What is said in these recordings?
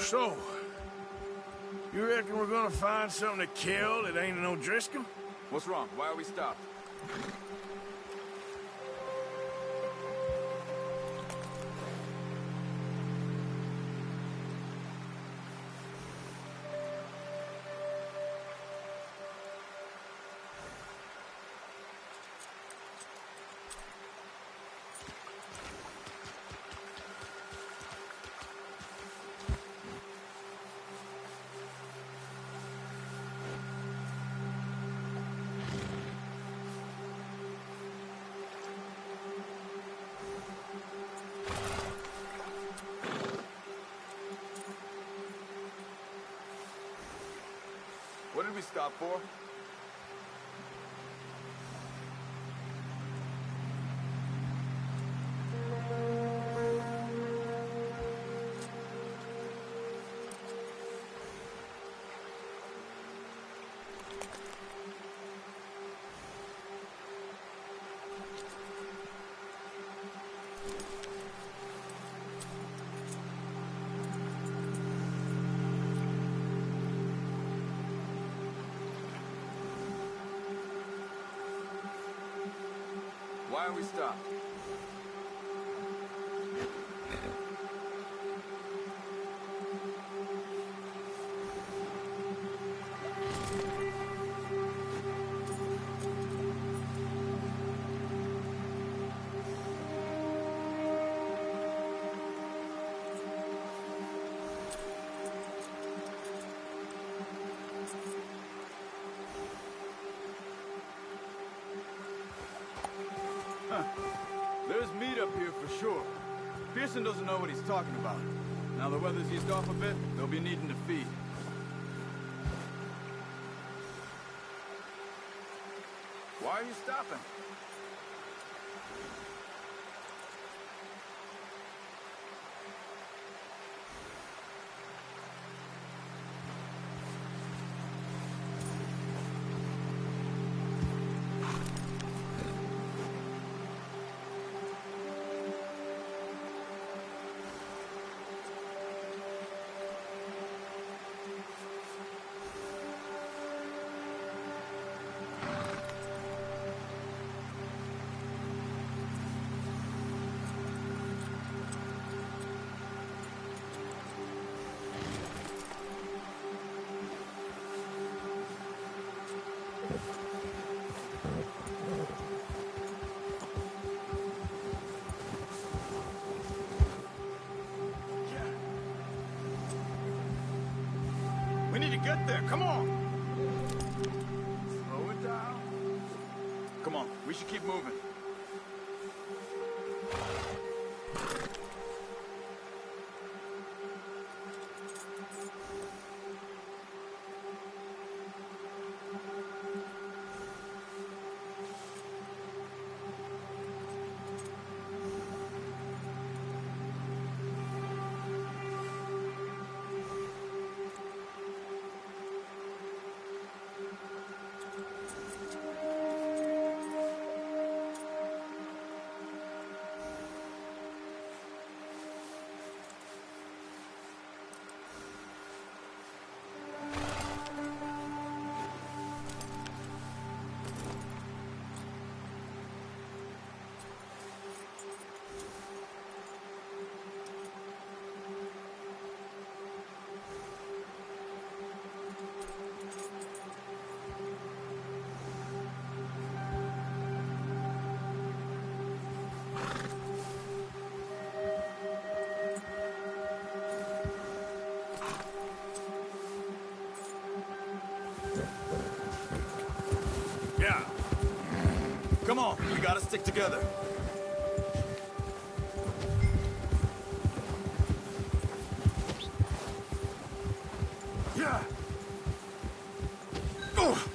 So, you reckon we're gonna find something to kill that ain't an O'Driscoll? What's wrong? Why are we stopped? What did we stop for? Why are we stopped? There's meat up here for sure. Pearson doesn't know what he's talking about. Now the weather's eased off a bit, they'll be needing to feed. Why are you stopping? We need to get there, come on! Slow it down. Come on, we should keep moving. Yeah. Come on, we gotta stick together. Yeah. Oh,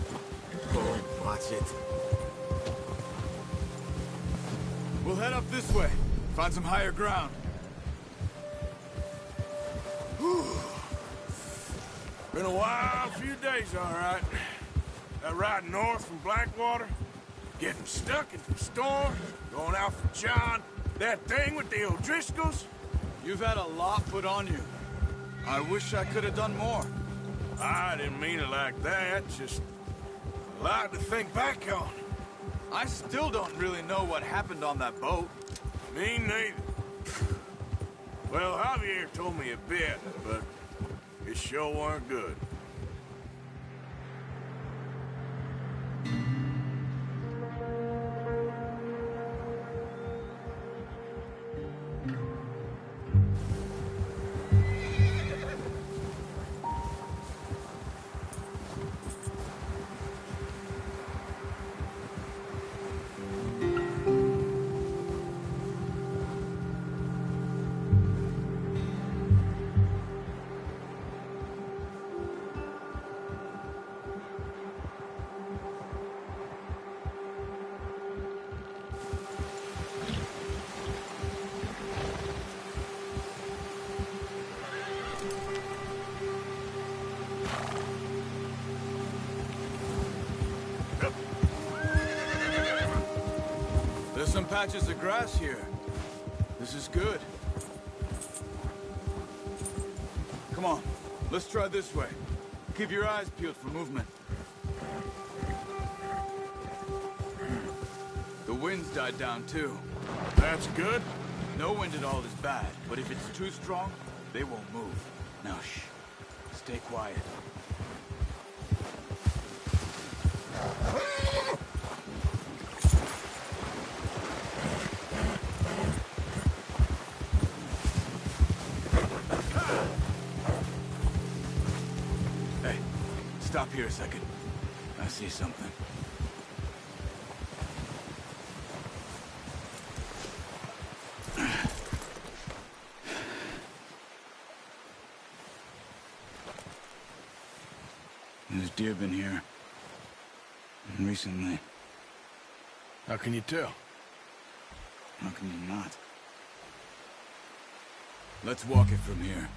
watch it. We'll head up this way. Find some higher ground. Been a wild few days, all right. That ride north from Blackwater, getting stuck in the storm, going out for John, that thing with the O'Driscolls. You've had a lot put on you. I wish I could have done more. I didn't mean it like that, just a lot to think back on. I still don't really know what happened on that boat. Me neither. Well, Javier told me a bit, but it sure weren't good. There's some patches of grass here. This is good. Come on, let's try this way. Keep your eyes peeled for movement. The wind's died down too. That's good. No wind at all is bad, but if it's too strong, they won't move. Now shh, stay quiet. Hey, stop here a second. I see something. There's deer been here. Recently. How can you tell? How can you not? Let's walk it from here.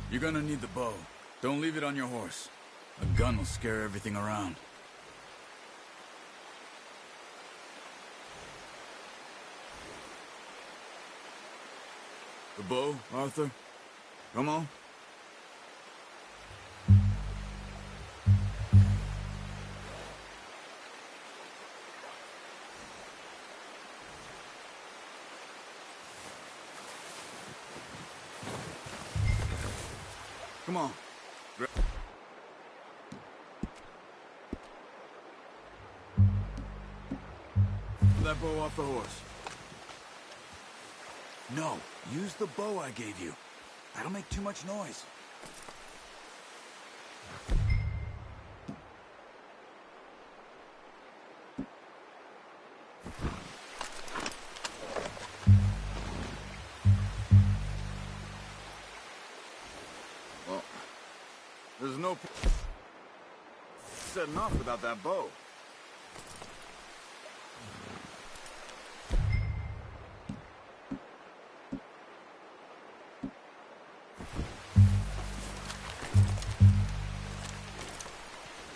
You're gonna need the bow. Don't leave it on your horse. A gun will scare everything around. The bow, Arthur? Come on. Come on. That bow off the horse. No, use the bow I gave you. That'll make too much noise. Well, there's no setting off without that bow.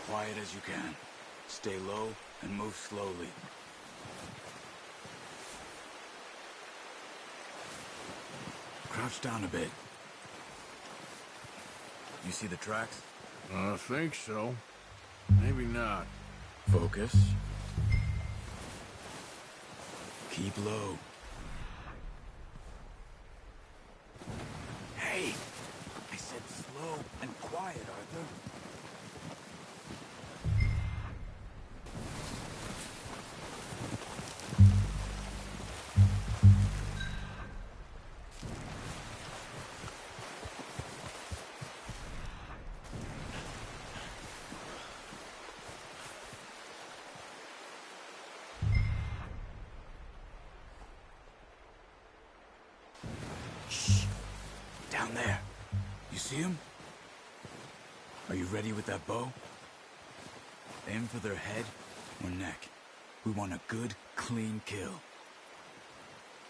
Quiet as you can. Stay low and move slowly. Crouch down a bit. You see the tracks? I think so. Maybe not. Focus. Keep low. Hey! I said slow and quiet, Arthur. Shh! Down there. You see him? Are you ready with that bow? Aim for their head or neck. We want a good, clean kill.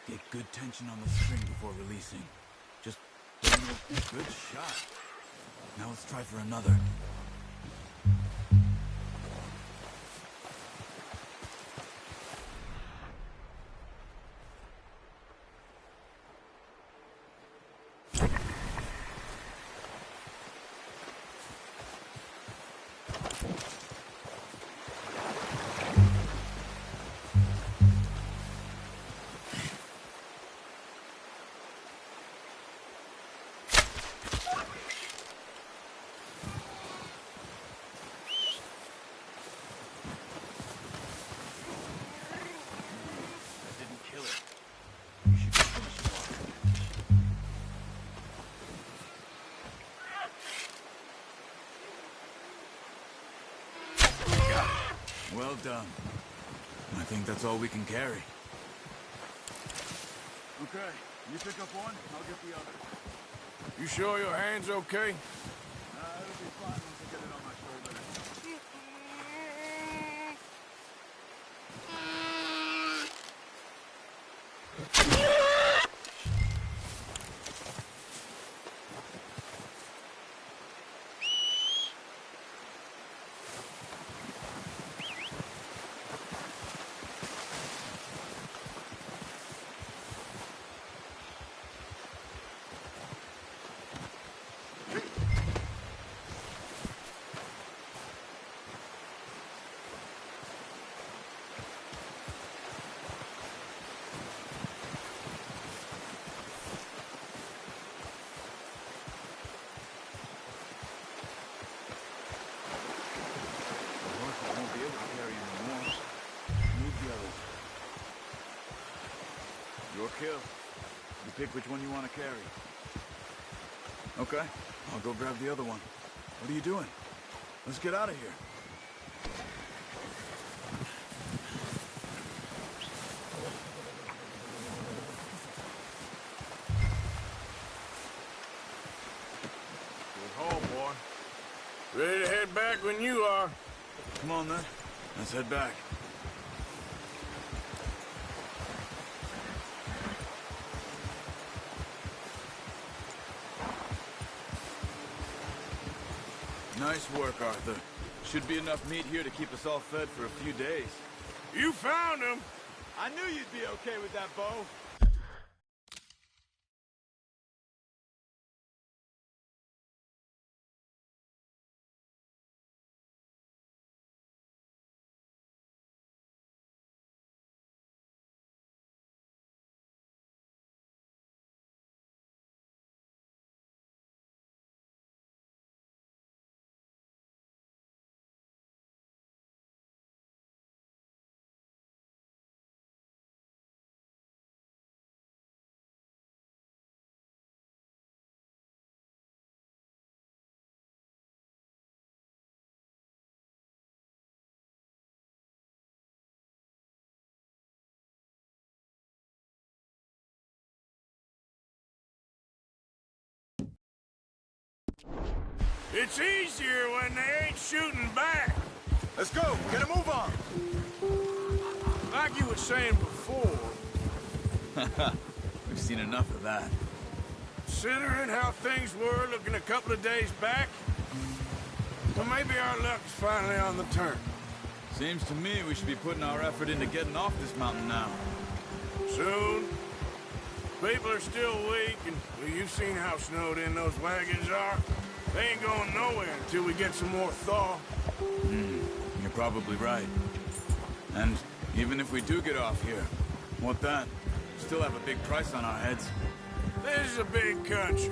Get good tension on the string before releasing. Just good shot. Now let's try for another. Well done. I think that's all we can carry. Okay, you pick up one, I'll get the other. You sure your hand's okay? It'll be fine once I get it on my shoulder. Your kill. You pick which one you want to carry. Okay, I'll go grab the other one. What are you doing? Let's get out of here. Good haul, boy. Ready to head back when you are. Come on, then. Let's head back. Nice work, Arthur. Should be enough meat here to keep us all fed for a few days. You found him! I knew you'd be okay with that bow. It's easier when they ain't shooting back. Let's go, get a move on. Like you were saying before, We've seen enough of that. considering how things were looking a couple of days back, well, maybe our luck's finally on the turn. Seems to me we should be putting our effort into getting off this mountain now. Soon. People are still weak, and well, you've seen how snowed in those wagons are. They ain't going nowhere until we get some more thaw. You're probably right. And even if we do get off here, what then? Still have a big price on our heads. This is a big country.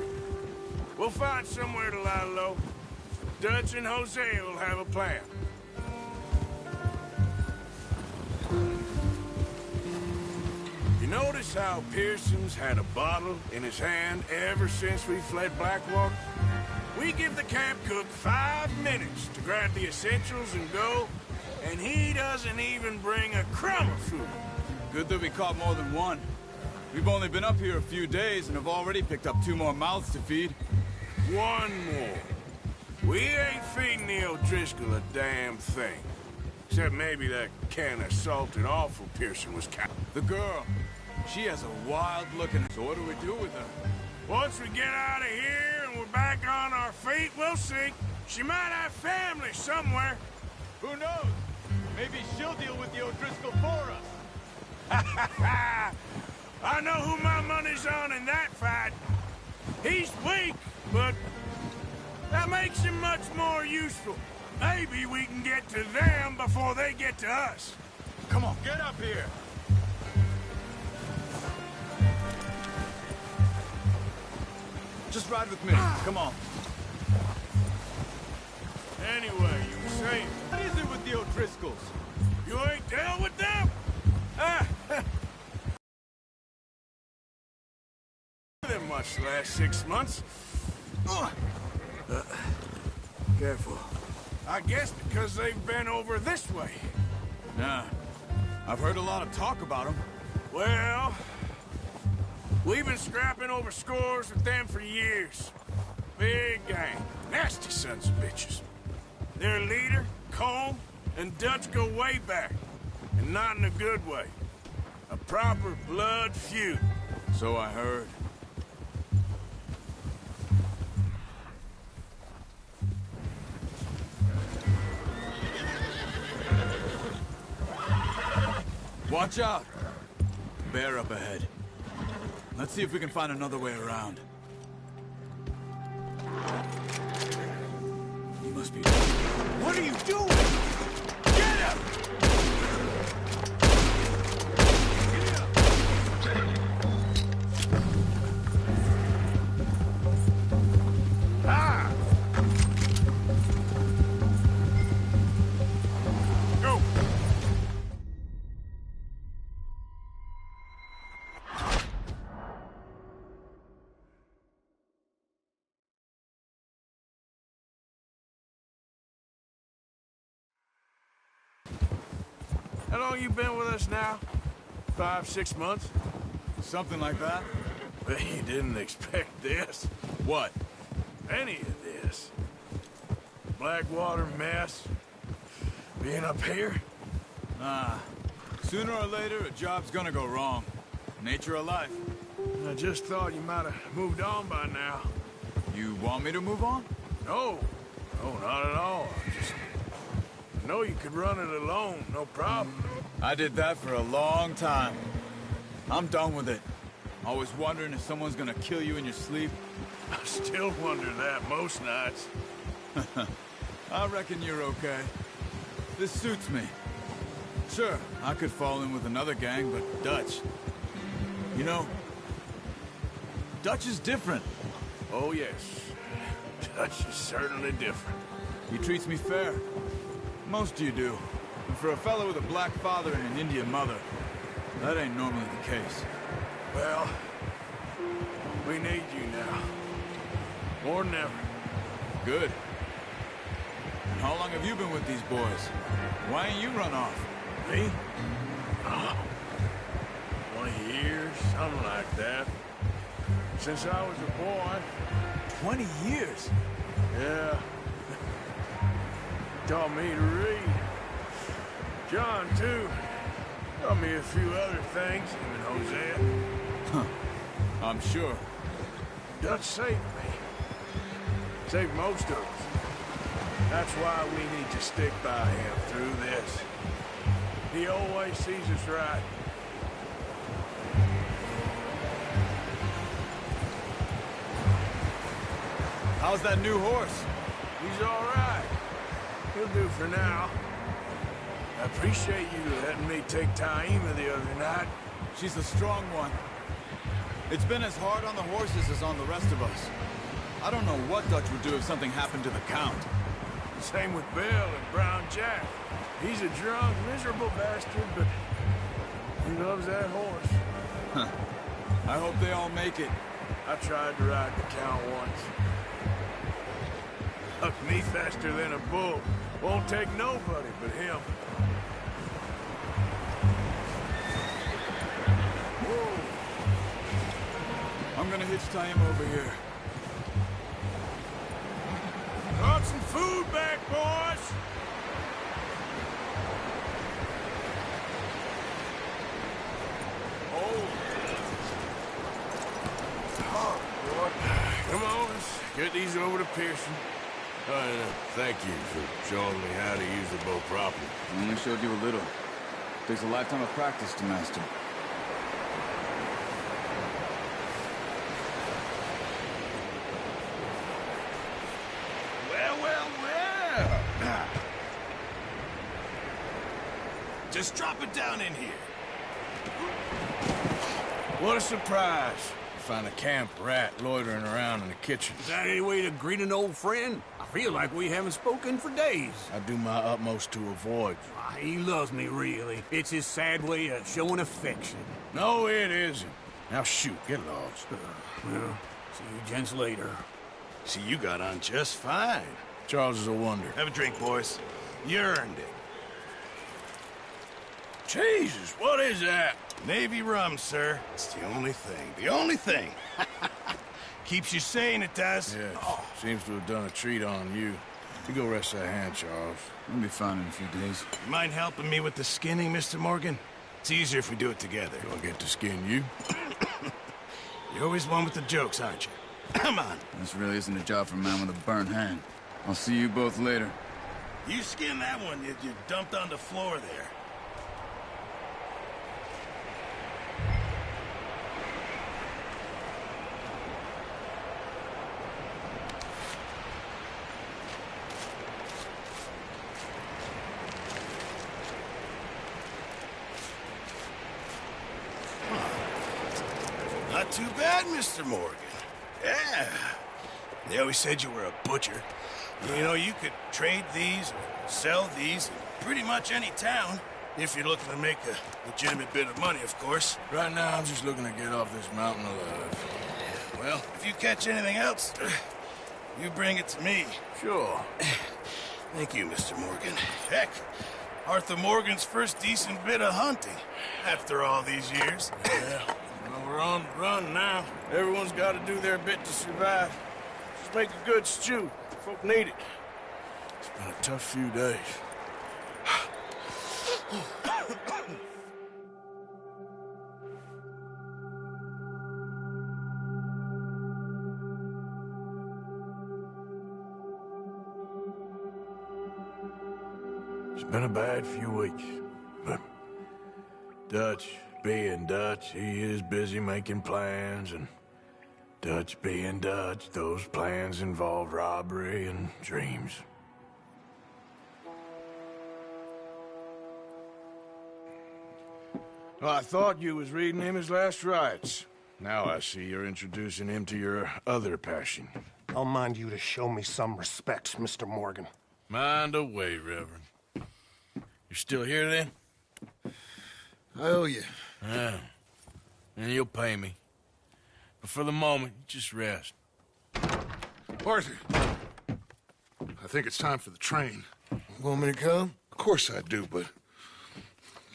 We'll find somewhere to lie low. Dutch and Jose will have a plan. You notice how Pearson's had a bottle in his hand ever since we fled Blackwater? We give the camp cook 5 minutes to grab the essentials and go, and he doesn't even bring a crumb of food. Good that we caught more than one. We've only been up here a few days and have already picked up 2 more mouths to feed. One more. We ain't feeding the O'Driscoll a damn thing. Except maybe that can of salted offal Pearson was counting. The girl, she has a wild-looking... So what do we do with her? Once we get out of here and we're back on our feet, we'll see. She might have family somewhere. Who knows? Maybe she'll deal with the O'Driscoll for us. I know who my money's on in that fight. He's weak, but that makes him much more useful. Maybe we can get to them before they get to us. Come on, get up here. Just ride with me. Come on. Anyway, you were saying, What is it with the O'Driscolls? you ain't dealt with them? Ah, them much the last 6 months. Careful. I guess because they've been over this way. Nah. I've heard a lot of talk about them. Well, we've been scrapping over scores with them for years. Big gang. Nasty sons of bitches. Their leader, Colm, and Dutch go way back. And not in a good way. A proper blood feud. So I heard. Watch out! Bear up ahead. Let's see if we can find another way around. He must be... What are you doing? Get him! Ah! Go! How long you been with us now? 5, 6 months? Something like that? Well, you didn't expect this. What? Any of this. Blackwater mess. Being up here? Nah. Sooner or later, a job's gonna go wrong. Nature of life. I just thought you might have moved on by now. You want me to move on? No. No, not at all. I know you could run it alone, no problem. I did that for a long time. I'm done with it. Always wondering if someone's gonna kill you in your sleep. I still wonder that most nights. I reckon you're okay. This suits me. Sure, I could fall in with another gang, but Dutch... You know, Dutch is different. Oh, yes. Dutch is certainly different. He treats me fair. Most of you do. And for a fellow with a black father and an Indian mother, that ain't normally the case. Well, we need you now. More than ever. Good. And how long have you been with these boys? Why ain't you run off? Me? Oh, 20 years, something like that. Since I was a boy. 20 years? Yeah. Taught me to read. John, too. Taught me a few other things, him and Hosea. Huh. I'm sure. Dutch saved me. Saved most of us. That's why we need to stick by him through this. He always sees us right. How's that new horse? He's all right. He'll do for now. I appreciate you letting me take Taima the other night. She's a strong one. It's been as hard on the horses as on the rest of us. I don't know what Dutch would do if something happened to the Count. Same with Bill and Brown Jack. He's a drunk, miserable bastard, but he loves that horse. Huh. I hope they all make it. I tried to ride the Count once. Hucked me faster than a bull. Won't take nobody but him. Whoa. I'm gonna hitch-tie him over here. Brought some food back, boys! Oh, boy. Come on, let's get these over to Pearson. Thank you for showing me how to use the bow properly. I only showed you a little. Takes a lifetime of practice to master. Well. Just drop it down in here. What a surprise. Find a camp rat loitering around in the kitchen. Is that any way to greet an old friend? I feel like we haven't spoken for days. I do my utmost to avoid you. He loves me, really. It's his sad way of showing affection. No, it isn't. Now shoot, get lost. Well, see you gents later. See, you got on just fine. Charles is a wonder. Have a drink, boys. You earned it. Jesus, what is that? Navy rum, sir. It's the only thing. The only thing. Keeps you sane, it does. Yeah, seems to have done a treat on you. You go rest that hand, Charles. We'll be fine in a few days. You mind helping me with the skinning, Mr. Morgan? It's easier if we do it together. Do I get to skin you? You're always one with the jokes, aren't you? Come on. This really isn't a job for a man with a burnt hand. I'll see you both later. You skin that one you dumped on the floor there. Not too bad, Mr. Morgan. Yeah. They always said you were a butcher. You know, you could trade these or sell these in pretty much any town. If you're looking to make a legitimate bit of money, of course. Right now, I'm just looking to get off this mountain alive. Well, if you catch anything else, you bring it to me. Sure. Thank you, Mr. Morgan. Heck, Arthur Morgan's first decent bit of hunting after all these years. Yeah, well, we're on the run now. Everyone's got to do their bit to survive. Just make a good stew. Folk need it. It's been a tough few days. It's been a bad few weeks, but Dutch being Dutch, he is busy making plans, and Dutch being Dutch, those plans involve robbery and dreams. Well, I thought you was reading him his last rites. Now I see you're introducing him to your other passion. I'll mind you to show me some respect, Mr. Morgan. Mind away, Reverend. You're still here, then? I owe you. Yeah. And you'll pay me. But for the moment, just rest. Arthur, I think it's time for the train. Want me to come? Of course I do, but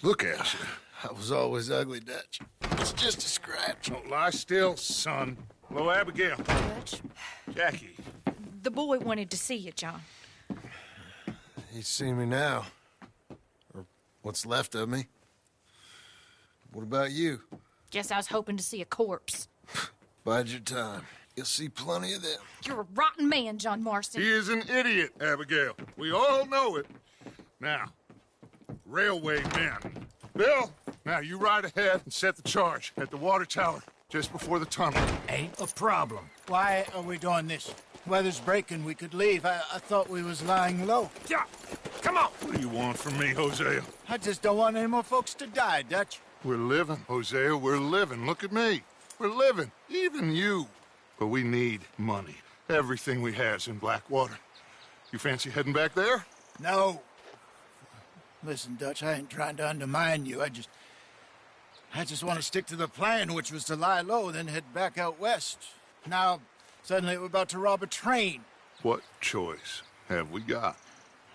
look at you. I was always ugly, Dutch. It's just a scratch. Don't lie still, son. Hello, Abigail. Dutch, Jackie. the boy wanted to see you, John. He's seen me now. Or what's left of me. What about you? Guess I was hoping to see a corpse. Bide your time. You'll see plenty of them. You're a rotten man, John Marston. He is an idiot, Abigail. We all know it. Now, railway men. Bill, now you ride ahead and set the charge at the water tower just before the tunnel. Ain't a problem. Why are we doing this? Weather's breaking. We could leave. I thought we was lying low. Yeah, come on. What do you want from me, Hosea? I just don't want any more folks to die, Dutch. We're living, Hosea. We're living. Look at me. We're living. Even you. But we need money. Everything we has in Blackwater. You fancy heading back there? No. Listen, Dutch, I ain't trying to undermine you. I just want to stick to the plan, which was to lie low, then head back out west. Now, suddenly we're about to rob a train. What choice have we got?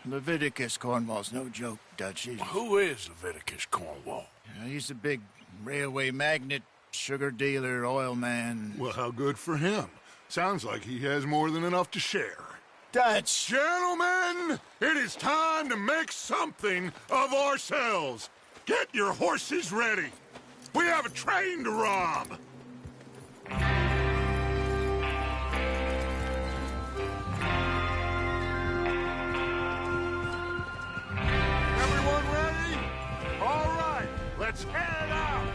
Leviticus Cornwall's no joke, Dutch. Who is Leviticus Cornwall? He's a big railway magnate, sugar dealer, oil man. Well, how good for him. Sounds like he has more than enough to share. Dutch! Gentlemen, it is time to make something of ourselves. Get your horses ready. We have a train to rob. Everyone ready? All right, let's head out.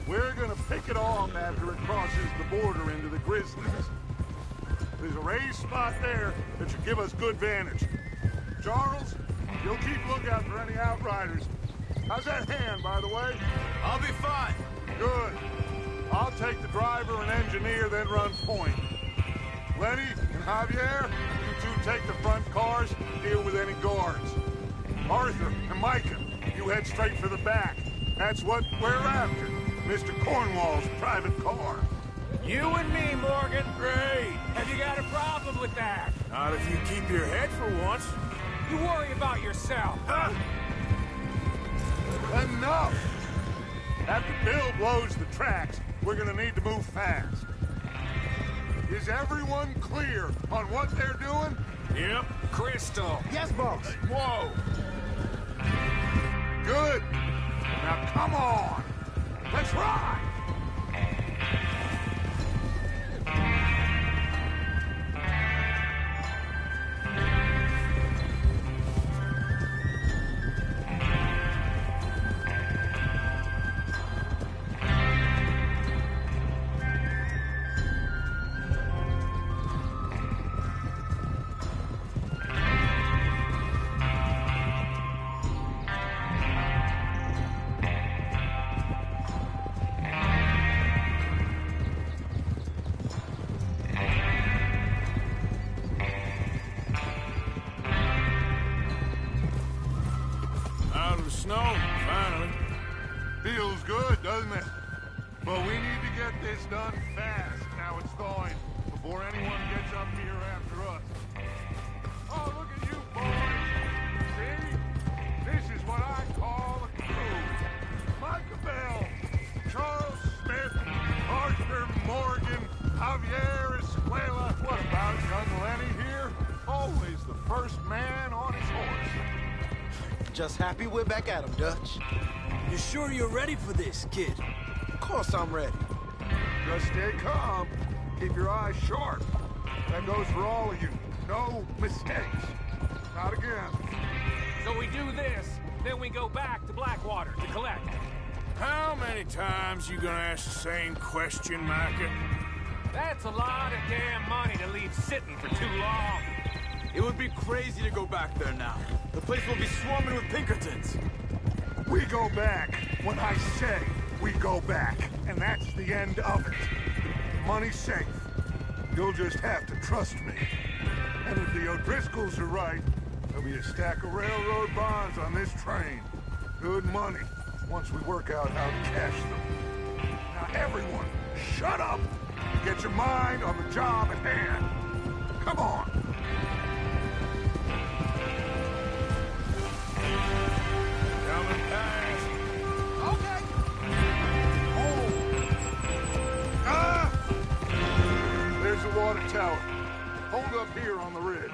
We're gonna pick it off after it crosses the border into the Grizzlies. There's a raised spot there that should give us good vantage. Charles, you'll keep lookout for any outriders. How's that hand, by the way? I'll be fine. Good. I'll take the driver and engineer, then run point. Lenny and Javier, you two take the front cars, deal with any guards. Arthur and Micah, you head straight for the back. That's what we're after. Mr. Cornwall's private car. You and me, Morgan. Great. Have you got a problem with that? Not if you keep your head for once. You worry about yourself. Huh? Enough! After Bill blows the tracks, we're gonna need to move fast. Is everyone clear on what they're doing? Yep. Crystal. Yes, boss. Whoa. Good. Now come on. Let's ride. Out of the snow, finally. Feels good, doesn't it? But we need to get this done fast, now it's thawing, before anyone gets up here after us. Oh, look at you boys! See? This is what I call a crew. Micah Bell, Charles Smith, Arthur Morgan, Javier Escuela. What about young Lenny here? Always the first man on his horse. Just happy we're back at him, Dutch. You sure you're ready for this, kid? Of course I'm ready. Just stay calm. Keep your eyes sharp. That goes for all of you. No mistakes. Not again. So we do this, then we go back to Blackwater to collect. How many times you gonna ask the same question, Micah? That's a lot of damn money to leave sitting for too long. It would be crazy to go back there now. The place will be swarming with Pinkertons. We go back when I say we go back. And that's the end of it. Money's safe. You'll just have to trust me. And if the O'Driscolls are right, there'll be a stack of railroad bonds on this train. Good money, once we work out how to cash them. Now everyone, shut up and get your mind on the job at hand. Come on. Coming fast. Okay. Oh. Ah! There's the water tower. Hold up here on the ridge.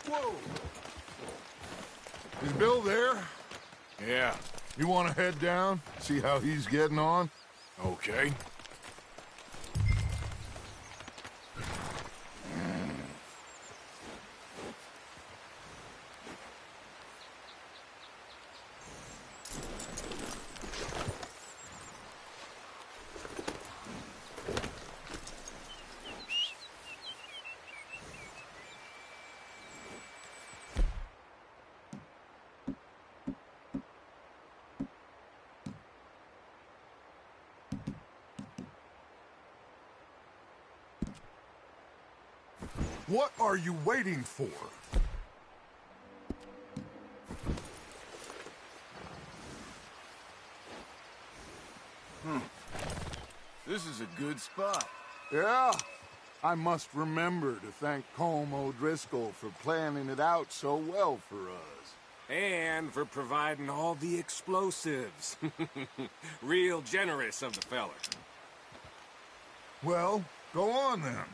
Whoa! Is Bill there? Yeah. You want to head down, see how he's getting on? Okay. What are you waiting for? This is a good spot. Yeah, I must remember to thank Colm O'Driscoll for planning it out so well for us. And for providing all the explosives. Real generous of the feller. Well, go on then.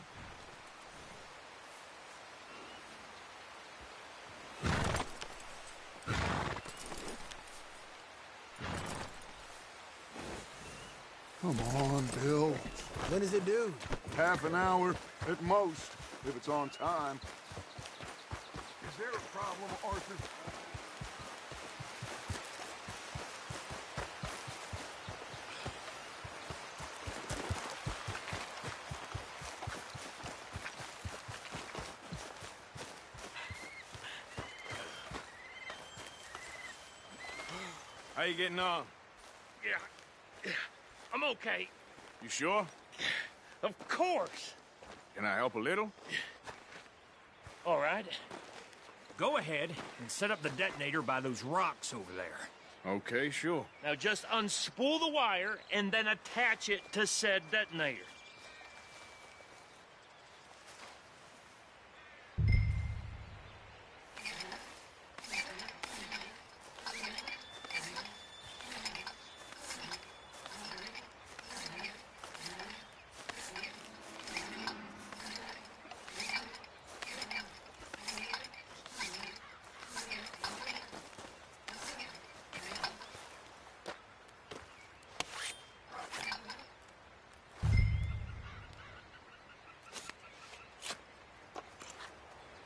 Come on, Bill. When is it due? Half an hour at most, if it's on time. Is there a problem, Arthur? How you getting on? Yeah, I'm okay. You sure? Of course. Can I help a little? All right. Go ahead and set up the detonator by those rocks over there. Okay, sure. Now just unspool the wire and then attach it to said detonator.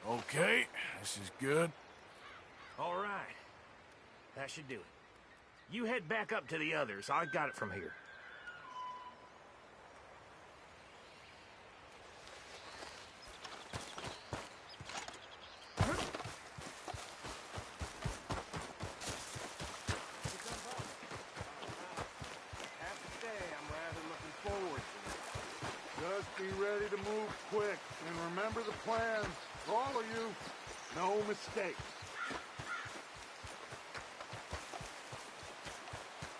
Okay, this is good. All right. That should do it. You head back up to the others. I got it from here. Just be ready to move quick, and remember the plan. For all of you, no mistakes.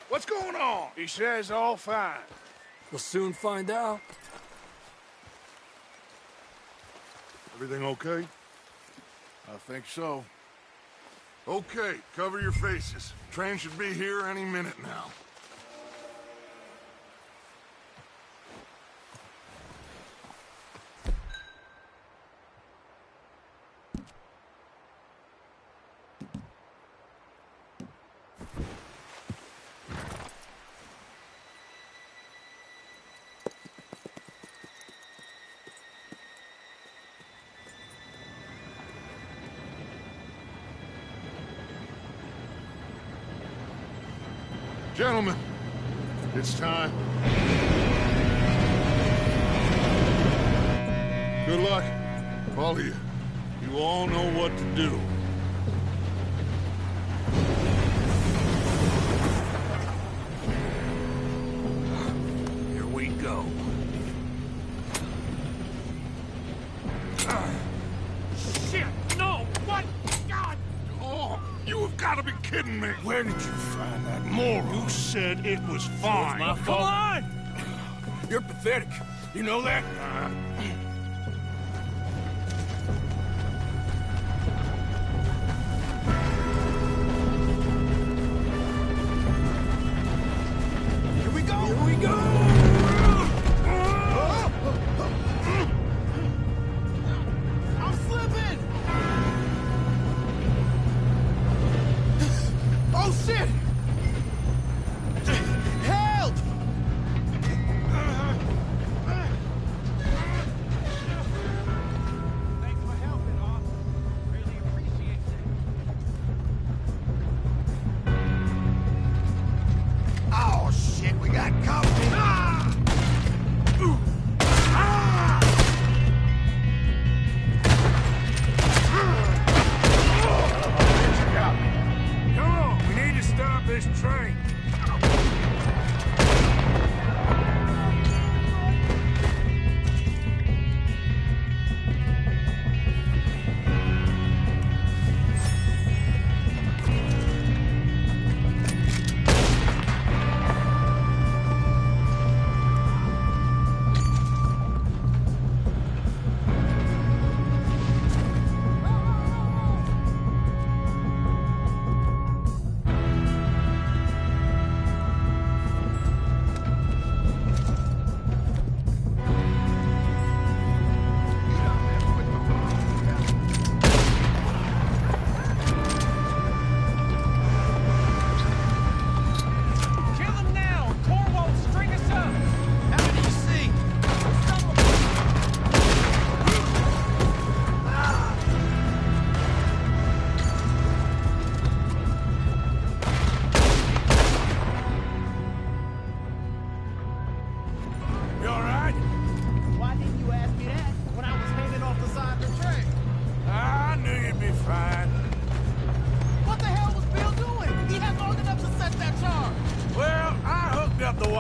What's going on? He says all fine. We'll soon find out. Everything okay? I think so. Okay, cover your faces. Train should be here any minute now. Gentlemen, it's time. Good luck, all of you. You all know what to do. Here we go. Shit! No! What? God! Oh, you have got to be kidding me. Where did you find that moron? You said it was fine. My fault. Come on! You're pathetic. You know that? Here we go! Here we go! I'm slipping! Oh, shit! Help!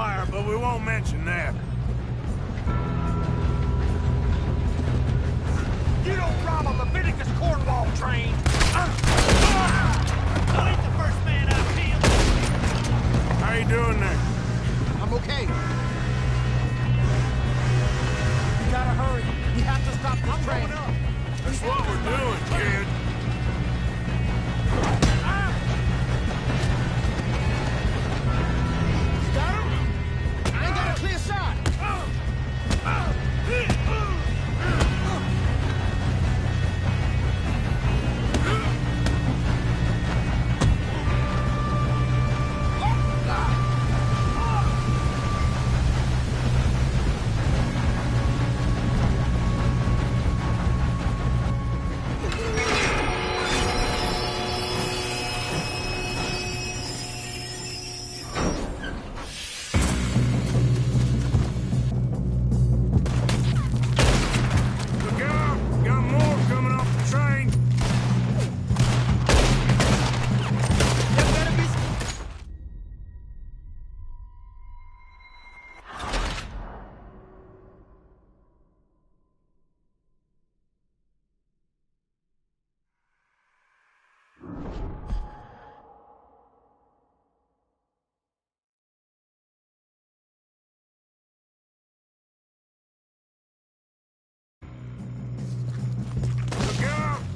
fire, but we won't mention that. You don't rob a Leviticus Cornwall train! I ain't the first man I've killed! How you doing there? I'm okay. We gotta hurry. We have to stop the train. That's what we're doing, kid. Got him? I ain't got a clear shot.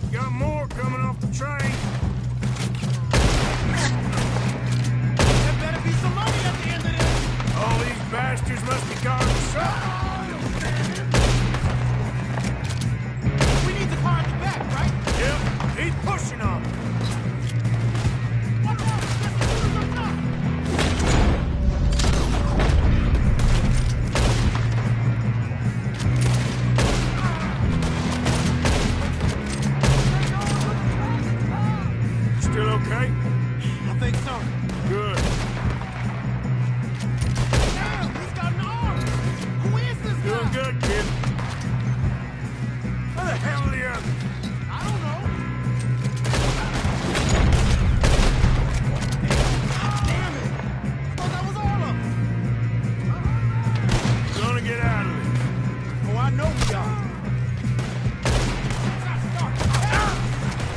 Got more coming off the train. There better be some money at the end of this. All these bastards must be guarding something. We need the car in the back, right? Yep, he's pushing on it. Still okay? I think so. Good. Damn, he's got an arm. Who is this guy? Doing good, kid. Where the hell are the others? I don't know. Damn it. Oh, that was all of them. Gonna get out of this. Oh, I know we are.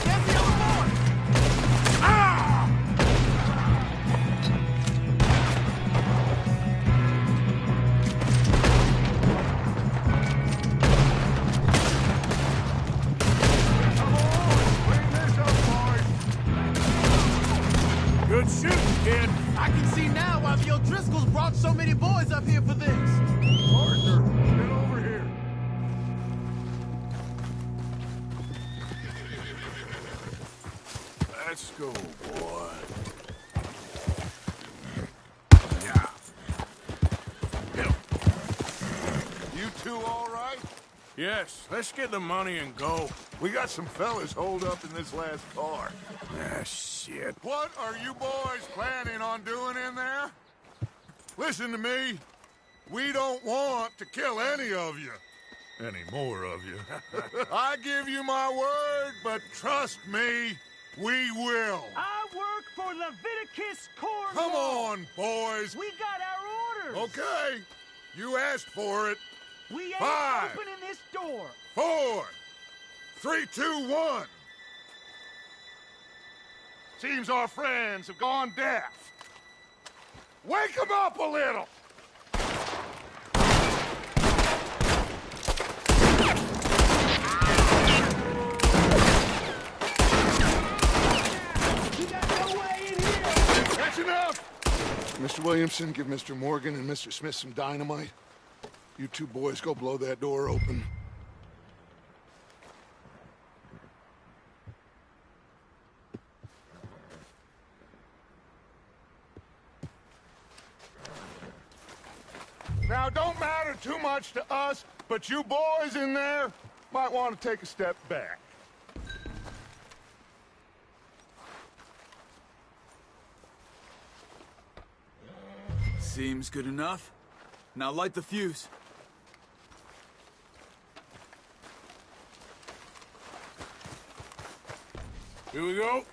There's the other boy. Good shooting, kid. I can see now why the O'Driscolls brought so many boys up here for this. Arthur, get over here. Let's go, boy. Yeah. Help. You two all right? Yes, let's get the money and go. We got some fellas holed up in this last car. Ah, shit. What are you boys planning on doing in there? Listen to me. We don't want to kill any of you. Any more of you. I give you my word, but trust me, we will. I work for Leviticus Cornwall! Come on, boys. We got our orders! Okay. You asked for it. We ain't 5, opening this door! 4, 3, 2, 1. Seems our friends have gone deaf. Wake them up a little! That's enough! Mr. Williamson, give Mr. Morgan and Mr. Smith some dynamite. You two boys go blow that door open. Now, it don't matter too much to us, but you boys in there might want to take a step back. Seems good enough. Now light the fuse. Here we go.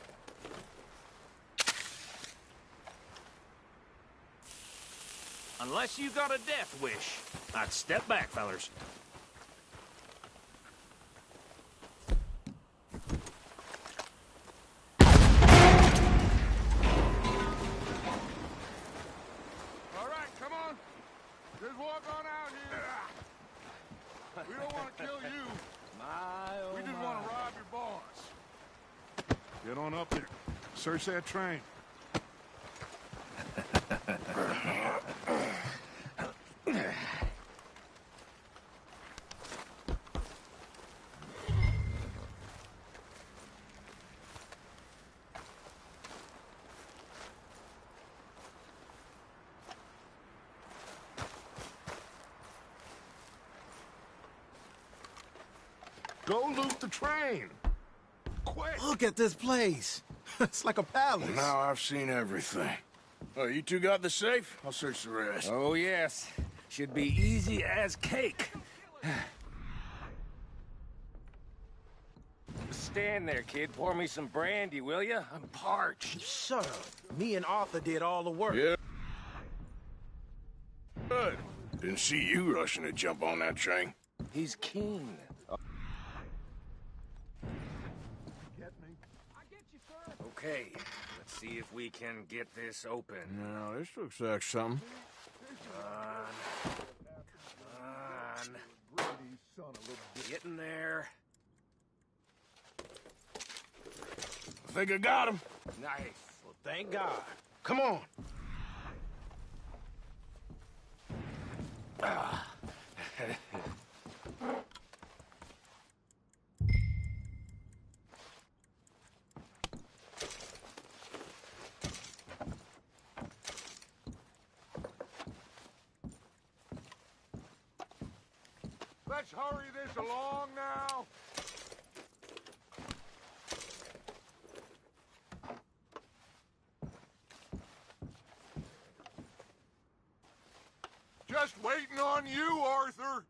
Unless you got a death wish, I'd step back, fellers. All right, come on. Just walk on out here. We don't want to kill you. We just want to rob your boss. Get on up there. Search that train. Go loot the train. Quick. Look at this place. It's like a palace. Now I've seen everything. Oh, you two got the safe? I'll search the rest. Oh, yes. Should be easy as cake. Stand there, kid. Pour me some brandy, will you? I'm parched. Shut up. Me and Arthur did all the work. Yeah. Good. Didn't see you rushing to jump on that train. He's keen. Okay, let's see if we can get this open. Now, this looks like something. Come on. Get in there. I think I got him. Nice. Well, thank God. Come on. Let's hurry this along now. Just waiting on you, Arthur.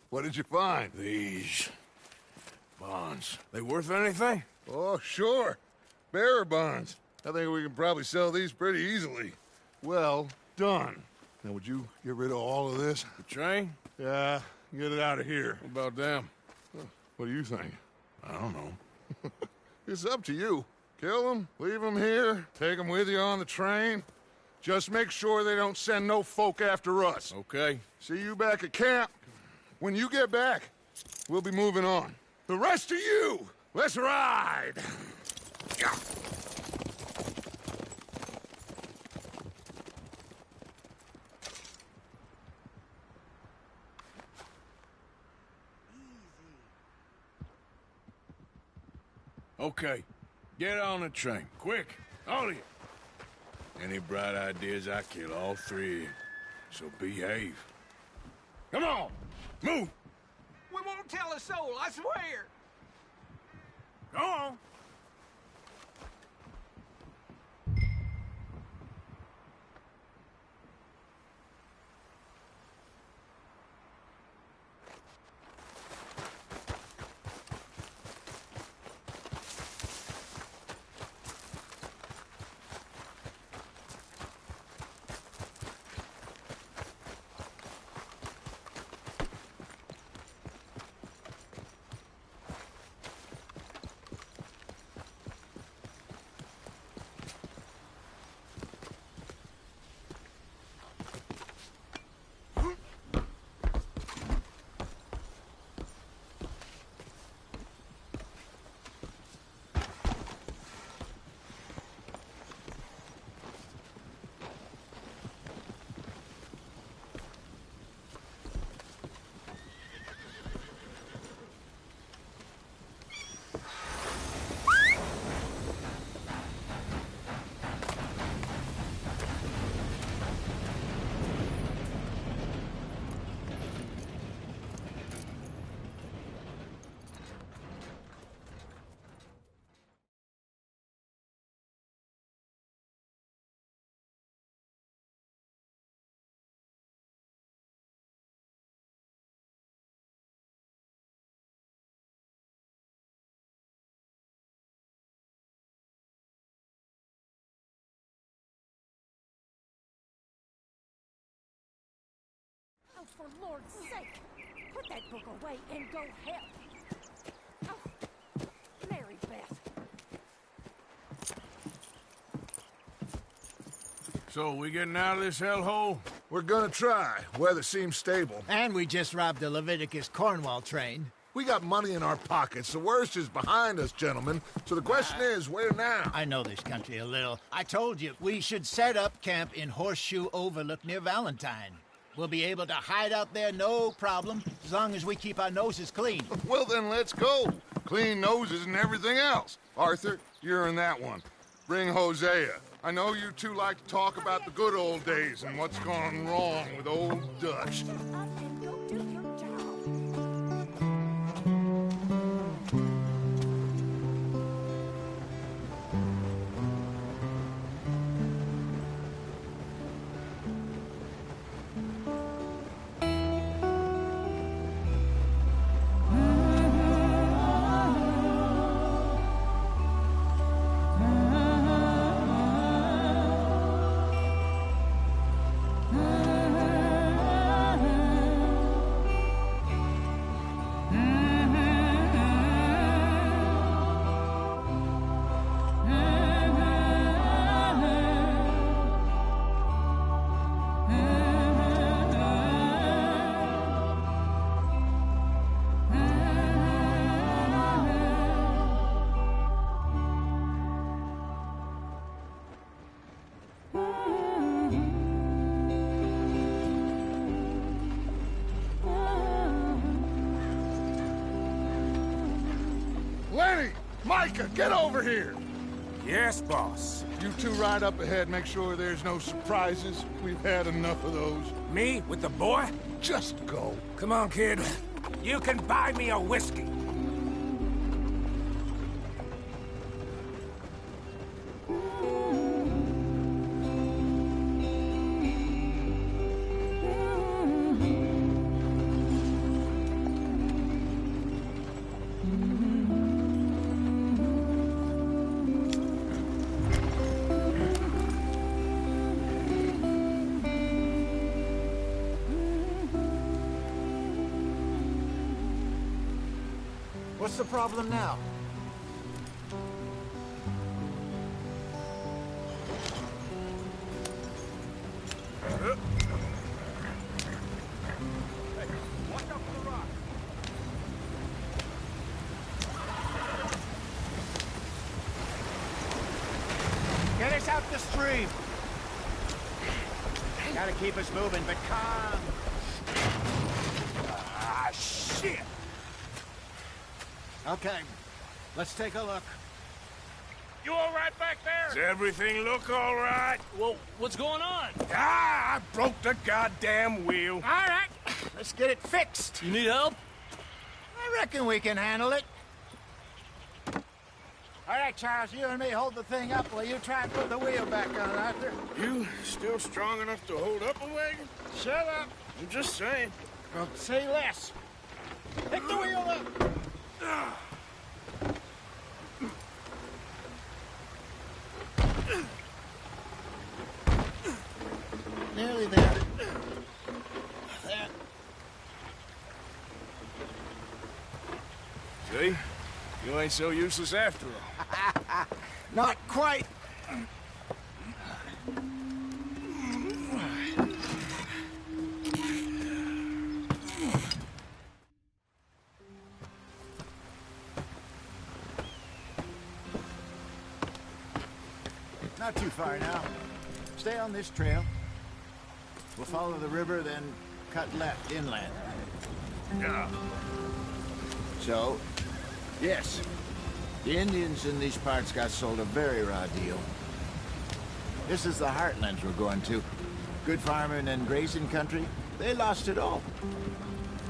What did you find? These bonds. They worth anything? Oh, sure. Bearer bonds. I think we can probably sell these pretty easily. Well done. Now, would you get rid of all of this? The train? Yeah, get it out of here. What about them? What do you think? I don't know. It's up to you. Kill them, leave them here, take them with you on the train. Just make sure they don't send no folk after us. Okay. See you back at camp. When you get back, we'll be moving on. The rest of you, let's ride! Yeah. Okay. Get on the train. Quick. All of you. Any bright ideas, I kill all three of you. So behave. Come on! Move! We won't tell a soul, I swear. Go on! for Lord's sake! Put that book away and go help! Oh, Mary Beth. So, we getting out of this hellhole? We're gonna try. Weather seems stable. And we just robbed the Leviticus Cornwall train. We got money in our pockets. The worst is behind us, gentlemen. So the question is, where now? I know this country a little. I told you, we should set up camp in Horseshoe Overlook near Valentine. We'll be able to hide out there, no problem, as long as we keep our noses clean. Well, then let's go. Clean noses and everything else. Arthur, you're in that one. Bring Hosea. I know you two like to talk about the good old days and what's gone wrong with old Dutch. Micah, get over here! Yes, boss. You two ride up ahead, make sure there's no surprises. We've had enough of those. Me with the boy? Just go. Come on, kid. You can buy me a whiskey. What's the problem now? Get us out the stream. Gotta keep us moving, but calm. Ah, shit! Okay, let's take a look. You all right back there? Does everything look all right? Well, what's going on? Ah, I broke the goddamn wheel. All right, let's get it fixed. You need help? I reckon we can handle it. All right, Charles, you and me hold the thing up while you try and put the wheel back on, Arthur. You still strong enough to hold up a wagon? Shut up. I'm just saying. Well, say less. Pick the wheel up. Nearly there. There. See? You ain't so useless after all. Not quite. Not too far now. Stay on this trail. We'll follow the river, then cut left inland. Yeah. So, yes, the Indians in these parts got sold a very raw deal. This is the heartlands we're going to. Good farming and grazing country. They lost it all.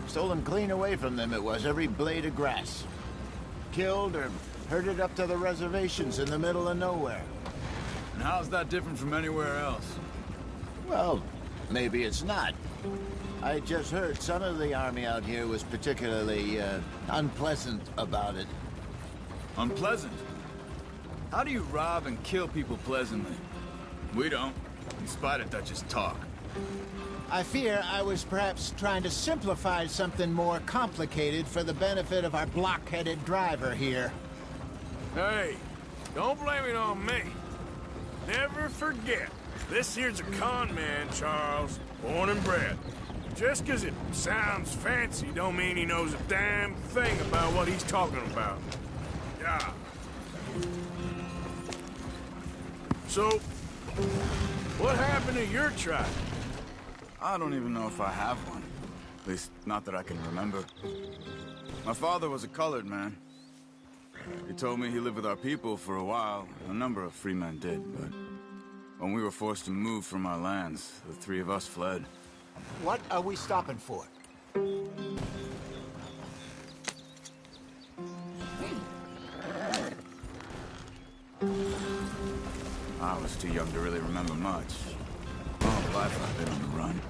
Stolen clean away from them it was, every blade of grass. Killed or herded up to the reservations in the middle of nowhere. And how's that different from anywhere else? Well, maybe it's not. I just heard some of the army out here was particularly, unpleasant about it. Unpleasant? How do you rob and kill people pleasantly? We don't, in spite of Dutch's talk. I fear I was perhaps trying to simplify something more complicated for the benefit of our block-headed driver here. Hey, don't blame it on me. Never forget, this here's a con man, Charles, born and bred. Just 'cause it sounds fancy don't mean he knows a damn thing about what he's talking about. Yeah. So, what happened to your tribe? I don't even know if I have one. At least, not that I can remember. My father was a colored man. He told me he lived with our people for a while. A number of free men did, but when we were forced to move from our lands, the three of us fled. What are we stopping for? I was too young to really remember much. All life I've been on the run.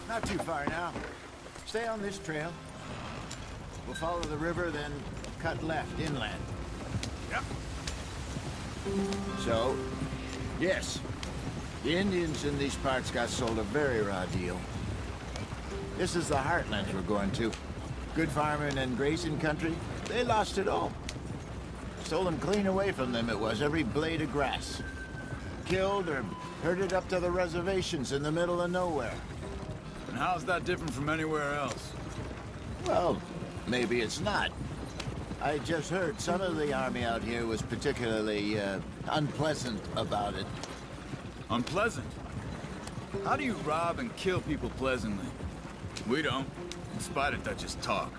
Not too far now. Stay on this trail. We'll follow the river, then cut left inland. Yep. So, yes, the Indians in these parts got sold a very raw deal. This is the heartlands we're going to. Good farming and grazing country, they lost it all. Stolen clean away from them it was, every blade of grass. Killed or herded up to the reservations in the middle of nowhere. And how's that different from anywhere else? Well, maybe it's not. I just heard some of the army out here was particularly, unpleasant about it. Unpleasant? How do you rob and kill people pleasantly? We don't, in spite of Dutch's talk.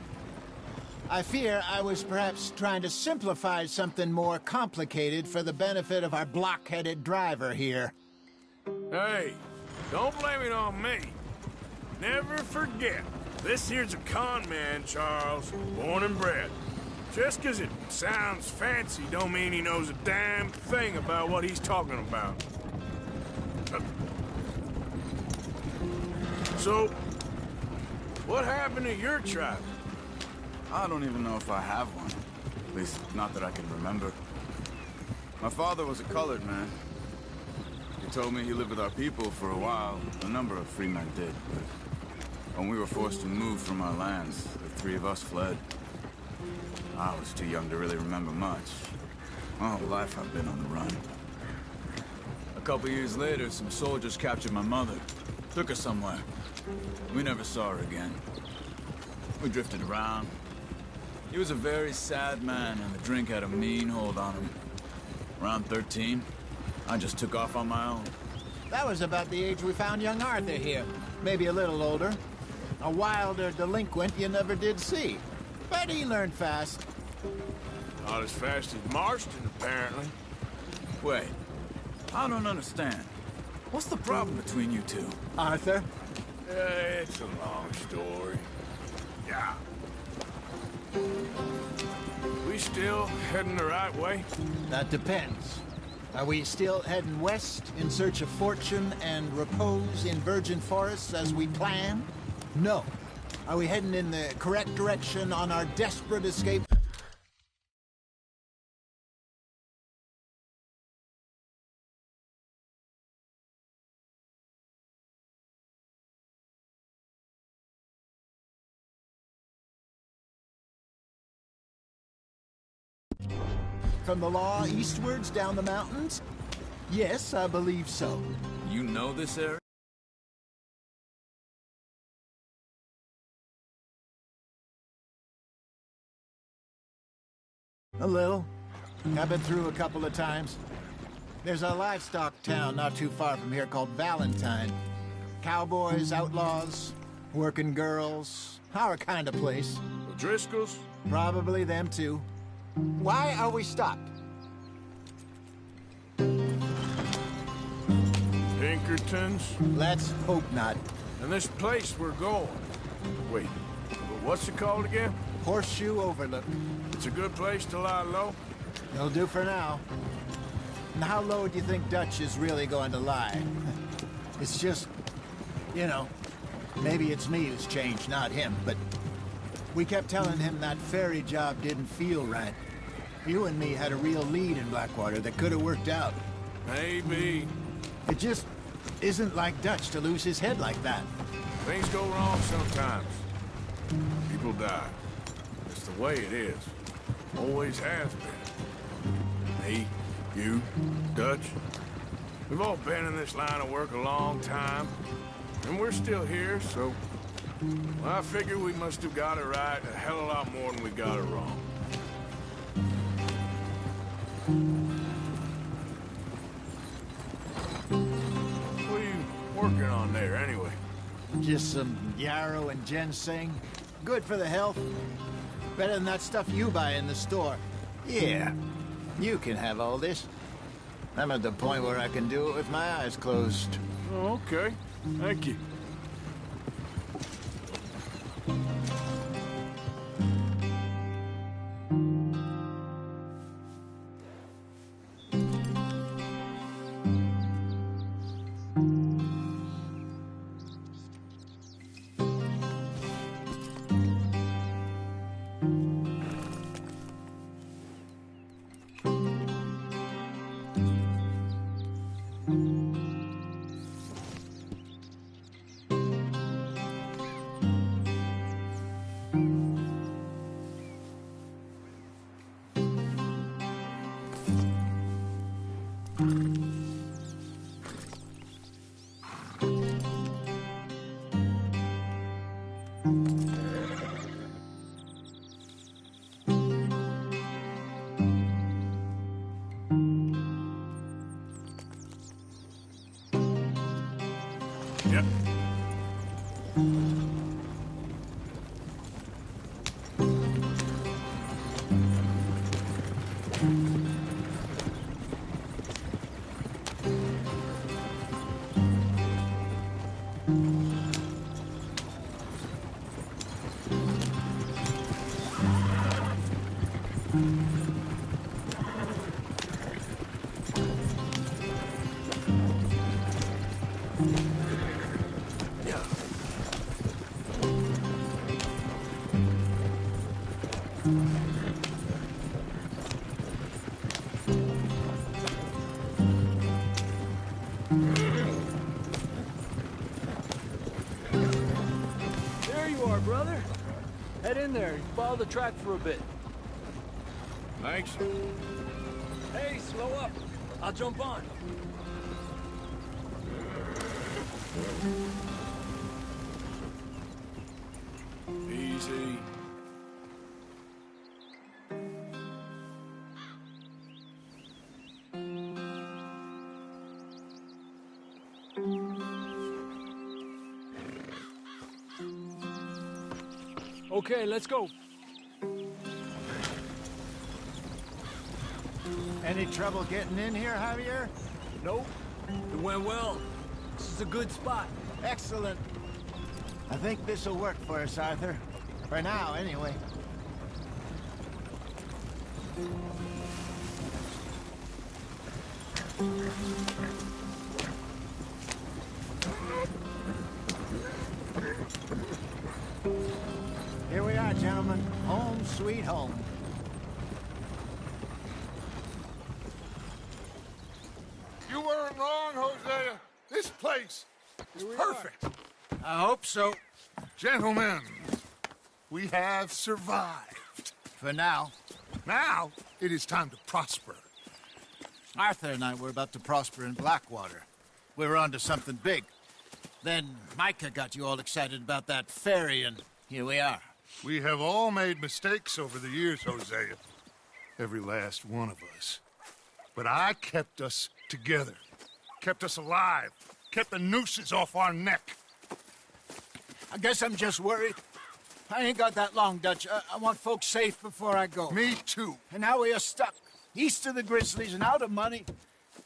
I fear I was perhaps trying to simplify something more complicated for the benefit of our block-headed driver here. Hey, don't blame it on me. Never forget, this here's a con man, Charles, born and bred. Just 'cause it sounds fancy don't mean he knows a damn thing about what he's talking about. So, what happened to your tribe? I don't even know if I have one. At least, not that I can remember. My father was a colored man. He told me he lived with our people for a while. A number of free men did, but when we were forced to move from our lands, the three of us fled. I was too young to really remember much. All life I've been on the run. A couple years later, some soldiers captured my mother. Took her somewhere. We never saw her again. We drifted around. He was a very sad man, and the drink had a mean hold on him. Around 13, I just took off on my own. That was about the age we found young Arthur here. Maybe a little older. A wilder delinquent you never did see. But he learned fast. Not as fast as Marston, apparently. Wait, I don't understand. What's the problem between you two? Arthur? It's a long story. Yeah. We still heading the right way? That depends. Are we still heading west in search of fortune and repose in virgin forests as we planned? No. Are we heading in the correct direction on our desperate escape? From the law eastwards down the mountains? Yes, I believe so. You know this area? A little. I've been through a couple of times. There's a livestock town not too far from here called Valentine. Cowboys, outlaws, working girls, our kind of place. The Driscolls? Probably them too. Why are we stopped? Think Pinkertons? Let's hope not. And this place we're going. Wait, what's it called again? Horseshoe Overlook. It's a good place to lie low? It'll do for now. And how low do you think Dutch is really going to lie? It's just, you know, maybe it's me who's changed, not him, but we kept telling him that ferry job didn't feel right. You and me had a real lead in Blackwater that could have worked out. Maybe. It just isn't like Dutch to lose his head like that. Things go wrong sometimes. People die. It's the way it is. Always has been. Me, you, Dutch. We've all been in this line of work a long time. And we're still here, so... well, I figure we must have got it right a hell of a lot more than we got it wrong. What are you working on there, anyway? Just some yarrow and ginseng. Good for the health. Better than that stuff you buy in the store. Yeah, you can have all this. I'm at the point where I can do it with my eyes closed. Oh, okay. Thank you. Yep. There you are, brother. Head in there and follow the track for a bit. Thanks. Hey, slow up. I'll jump on. Easy. Okay, let's go. Any trouble getting in here, Javier? Nope. It went well. This is a good spot. Excellent. I think this'll work for us, Arthur. For now, anyway. Here we are, gentlemen. Home sweet home. You weren't wrong, Hosea. This place is perfect. I hope so. Gentlemen, we have survived. For now. Now, it is time to prosper. Arthur and I were about to prosper in Blackwater. We were on to something big. Then Micah got you all excited about that ferry, and here we are. We have all made mistakes over the years, Hosea. Every last one of us. But I kept us together. Kept us alive. Kept the nooses off our neck. I guess I'm just worried. I ain't got that long, Dutch. I want folks safe before I go. Me too. And now we are stuck. East of the Grizzlies and out of money.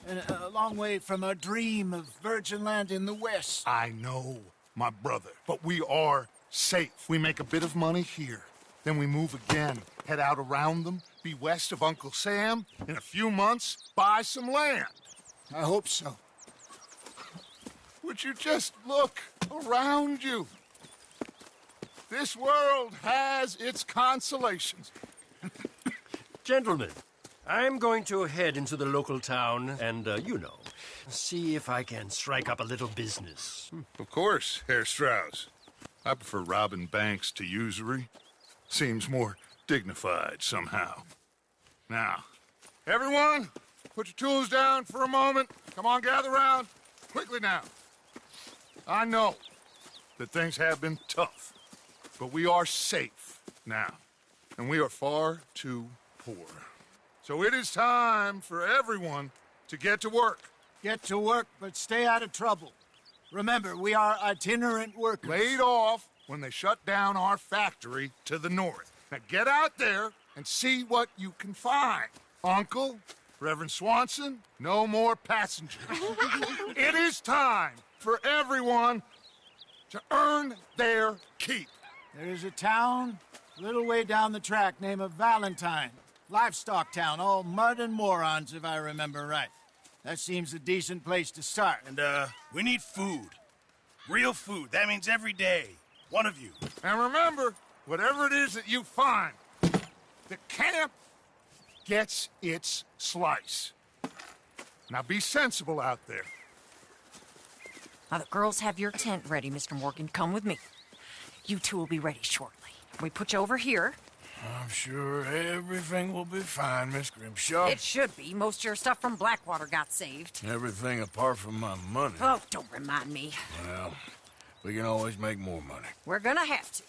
and a long way from our dream of virgin land in the west. I know, my brother, but we are safe. We make a bit of money here, then we move again, head out around them, be west of Uncle Sam, in a few months, buy some land. I hope so. Would you just look around you? This world has its consolations. Gentlemen, I'm going to head into the local town and, see if I can strike up a little business. Of course, Herr Strauss. I prefer robbing banks to usury. Seems more dignified somehow. Now, everyone, put your tools down for a moment. Come on, gather round. Quickly now. I know that things have been tough, but we are safe now, and we are far too poor. So it is time for everyone to get to work. Get to work, but stay out of trouble. Remember, we are itinerant workers. Laid off when they shut down our factory to the north. Now get out there and see what you can find. Uncle, Reverend Swanson, no more passengers. It is time for everyone to earn their keep. There is a town a little way down the track named Valentine. Livestock town, all mud and morons, if I remember right. That seems a decent place to start. And, we need food. Real food. That means every day. One of you. And remember, whatever it is that you find, the camp gets its slice. Now be sensible out there. Now the girls have your tent ready, Mr. Morgan. Come with me. You two will be ready shortly. We put you over here. I'm sure everything will be fine, Miss Grimshaw. It should be. Most of your stuff from Blackwater got saved. Everything apart from my money. Oh, don't remind me. Well, we can always make more money. We're gonna have to.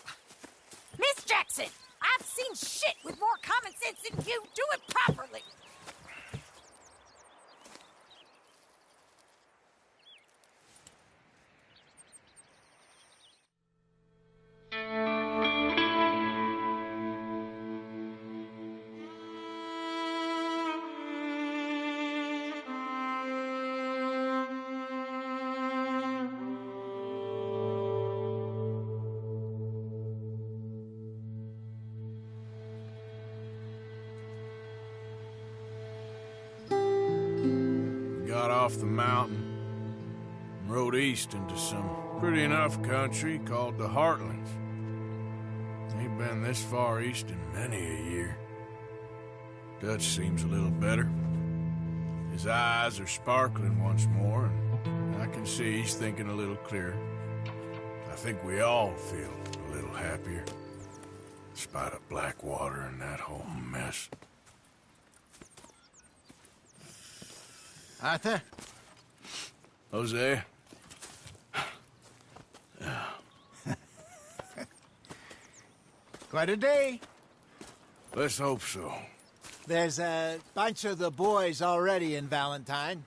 Miss Jackson, I've seen shit with more common sense than you. Do it properly. Got off the mountain and rode east into some pretty enough country called the Heartlands. Ain't been this far east in many a year. Dutch seems a little better. His eyes are sparkling once more, and I can see he's thinking a little clearer. I think we all feel a little happier, in spite of Blackwater and that whole mess. Arthur? Jose? Quite a day. Let's hope so. There's a bunch of the boys already in Valentine.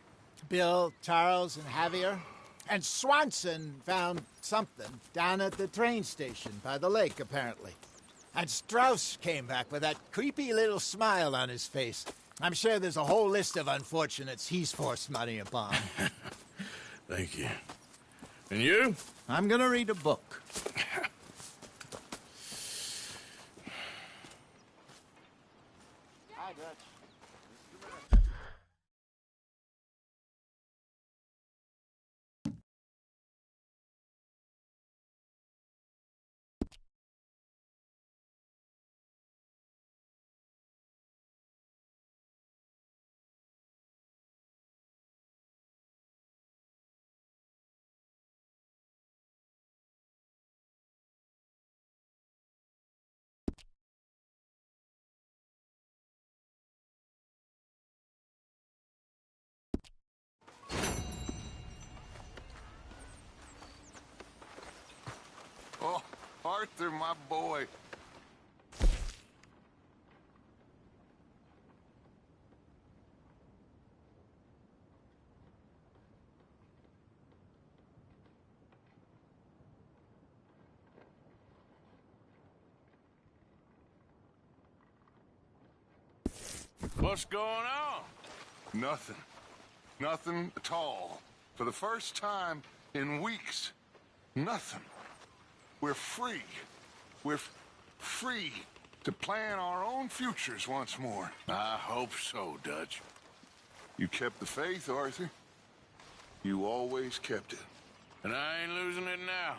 Bill, Charles, and Javier. And Swanson found something down at the train station by the lake, apparently. And Strauss came back with that creepy little smile on his face. I'm sure there's a whole list of unfortunates he's forced money upon. Thank you. And you? I'm gonna read a book. Hi, Dutch. Oh, Arthur, my boy. What's going on? Nothing. Nothing at all. For the first time in weeks, nothing. We're free. We're free to plan our own futures once more. I hope so, Dutch. You kept the faith, Arthur. You always kept it. And I ain't losing it now.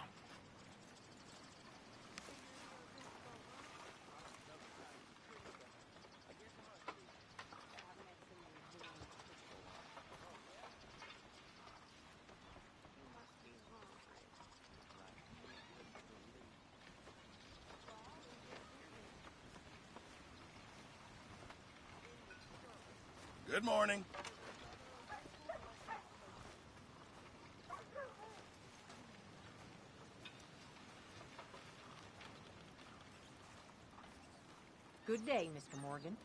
Good morning. Good day, Mr. Morgan.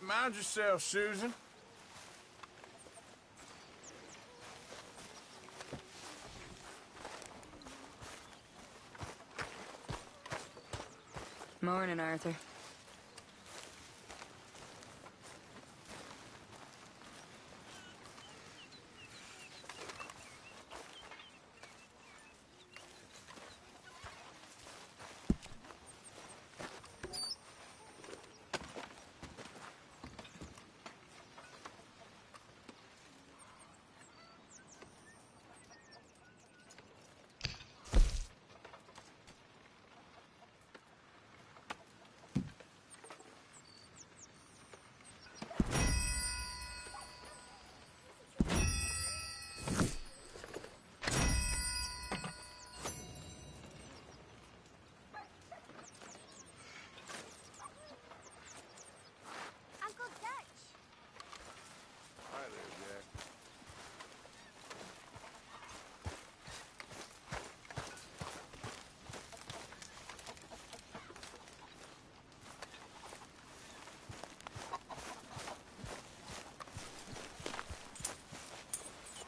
Mind yourself, Susan. Morning, Arthur.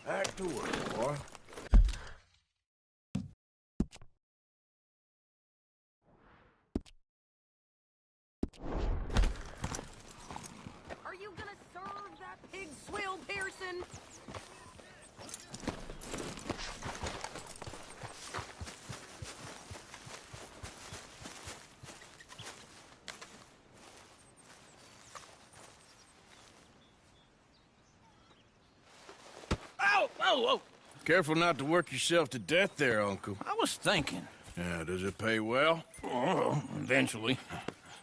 Back to work, boy. Are you gonna serve that pig swill, Pearson? Whoa! Careful not to work yourself to death there, Uncle. I was thinking. Yeah, does it pay well? Oh, eventually.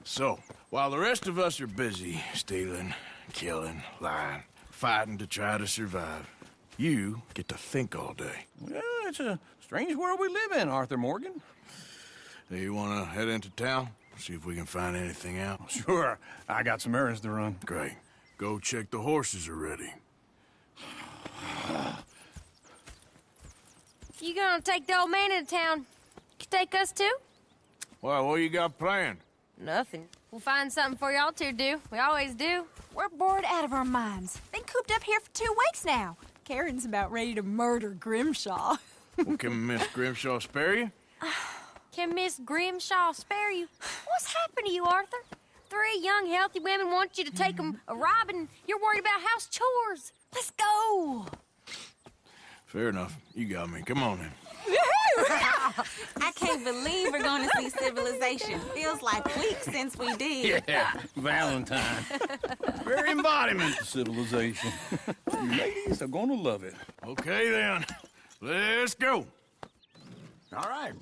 So, while the rest of us are busy stealing, killing, lying, fighting to try to survive, you get to think all day. Well, it's a strange world we live in, Arthur Morgan. Hey, you want to head into town? See if we can find anything out? Sure. I got some errands to run. Great. Go check the horses are ready. You gonna take the old man into town? You take us too? Well, what you got planned? Nothing. We'll find something for y'all to do. We always do. We're bored out of our minds. Been cooped up here for 2 weeks now. Karen's about ready to murder Grimshaw. Well, can Miss Grimshaw spare you? Can Miss Grimshaw spare you? What's happened to you, Arthur? 3 young, healthy women want you to take them a robbing. You're worried about house chores. Let's go. Fair enough. You got me. Come on in. I can't believe we're going to see civilization. Feels like weeks since we did. Yeah, Valentine. Very embodiment of civilization. You ladies are gonna love it. Okay, then. Let's go. All right.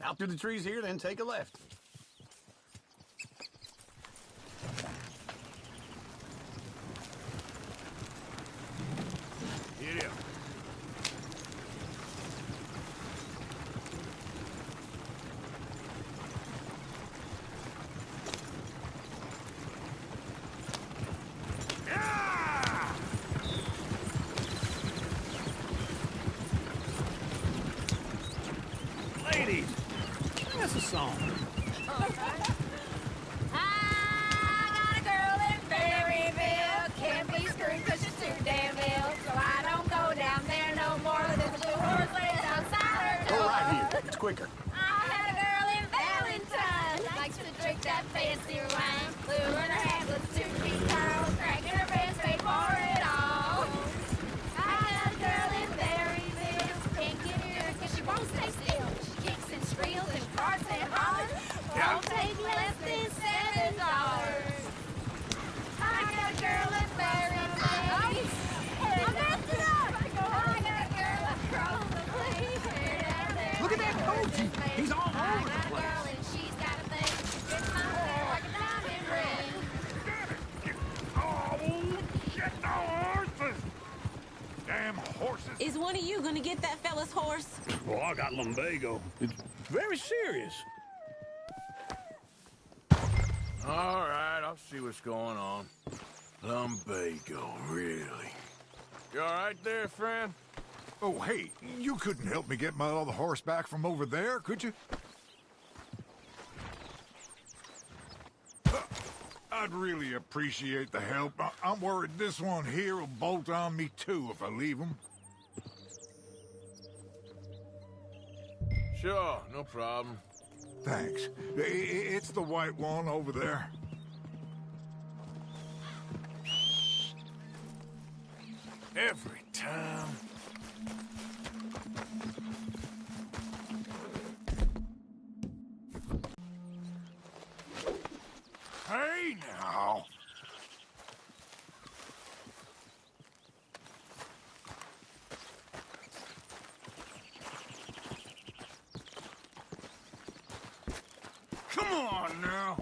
Out through the trees here, then take a left. Get up. song. I got a girl in Berryville. Can't be screwed 'cause she's too damn ill. So I don't go down there no more. There's a blue horse waiting outside her door. Go right here. It's quicker. I had a girl in Valentine. Likes to drink that fancy wine. Blue in her hand with 2 feet curls. Cracking her pants, paid for it all. I had a girl in Berryville. Can't get her 'cause she won't stay still. She kicks and squeals and farts and hollers. Won't take less than $7. I got a girl in Berryville. I messed it up. I got a girl across the place. Look at that Koji. He's all over the I got a girl and she's got a thing. It's my hair like a diamond ring. Oh, shit, no horses! Damn horses! Is one of you gonna get that fella's horse? Well, I got lumbago. It's very serious. All right, I'll see what's going on. Lumbago, really? You all right there, friend? Oh, hey, you couldn't help me get my other horse back from over there, could you? I'd really appreciate the help. I'm worried this one here will bolt on me too if I leave him. Sure, no problem. Thanks. It's the white one over there. Every time. Hey, now. Come on, now.